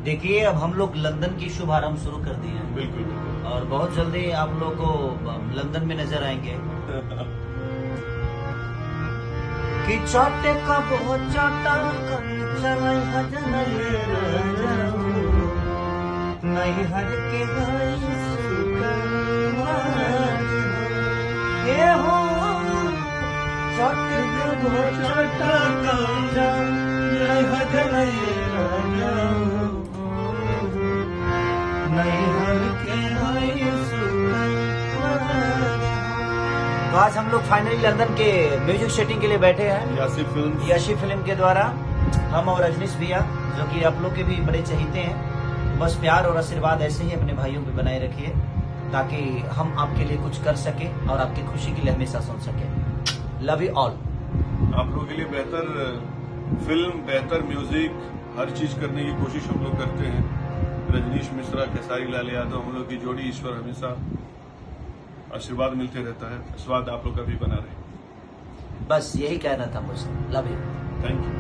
देखिए, अब हम लोग लंदन की शुभारंभ शुरू कर दिए हैं बिल्कुल और बहुत जल्दी आप लोग को लंदन में नजर आएंगे कि चोटे का बहुत चाटा चलाई हजन नहीं हर के ये हो चोटे का बहुत चाटा चलाई हजन तो आज हम लोग फाइनली लंदन के म्यूजिक सेटिंग के लिए बैठे हैं याशी फिल्म के द्वारा। हम और रजनीश भैया जो कि आप लोग के भी बड़े चहीते हैं, बस प्यार और आशीर्वाद ऐसे ही अपने भाइयों पे बनाए रखिए ताकि हम आपके लिए कुछ कर सके और आपकी खुशी के लिए हमेशा सुन सके। Love you all. आप लोगों के लिए बेहतर फिल्म, बेहतर म्यूजिक, हर चीज करने की कोशिश हम लोग करते हैं। रजनीश मिश्रा, खेसारी लाल यादव, हम लोग की जोड़ी ईश्वर हमेशा आशीर्वाद मिलते रहता है। आशीर्वाद आप लोग का भी बना रहे। बस यही कहना था मुझसे। Love you. Thank you.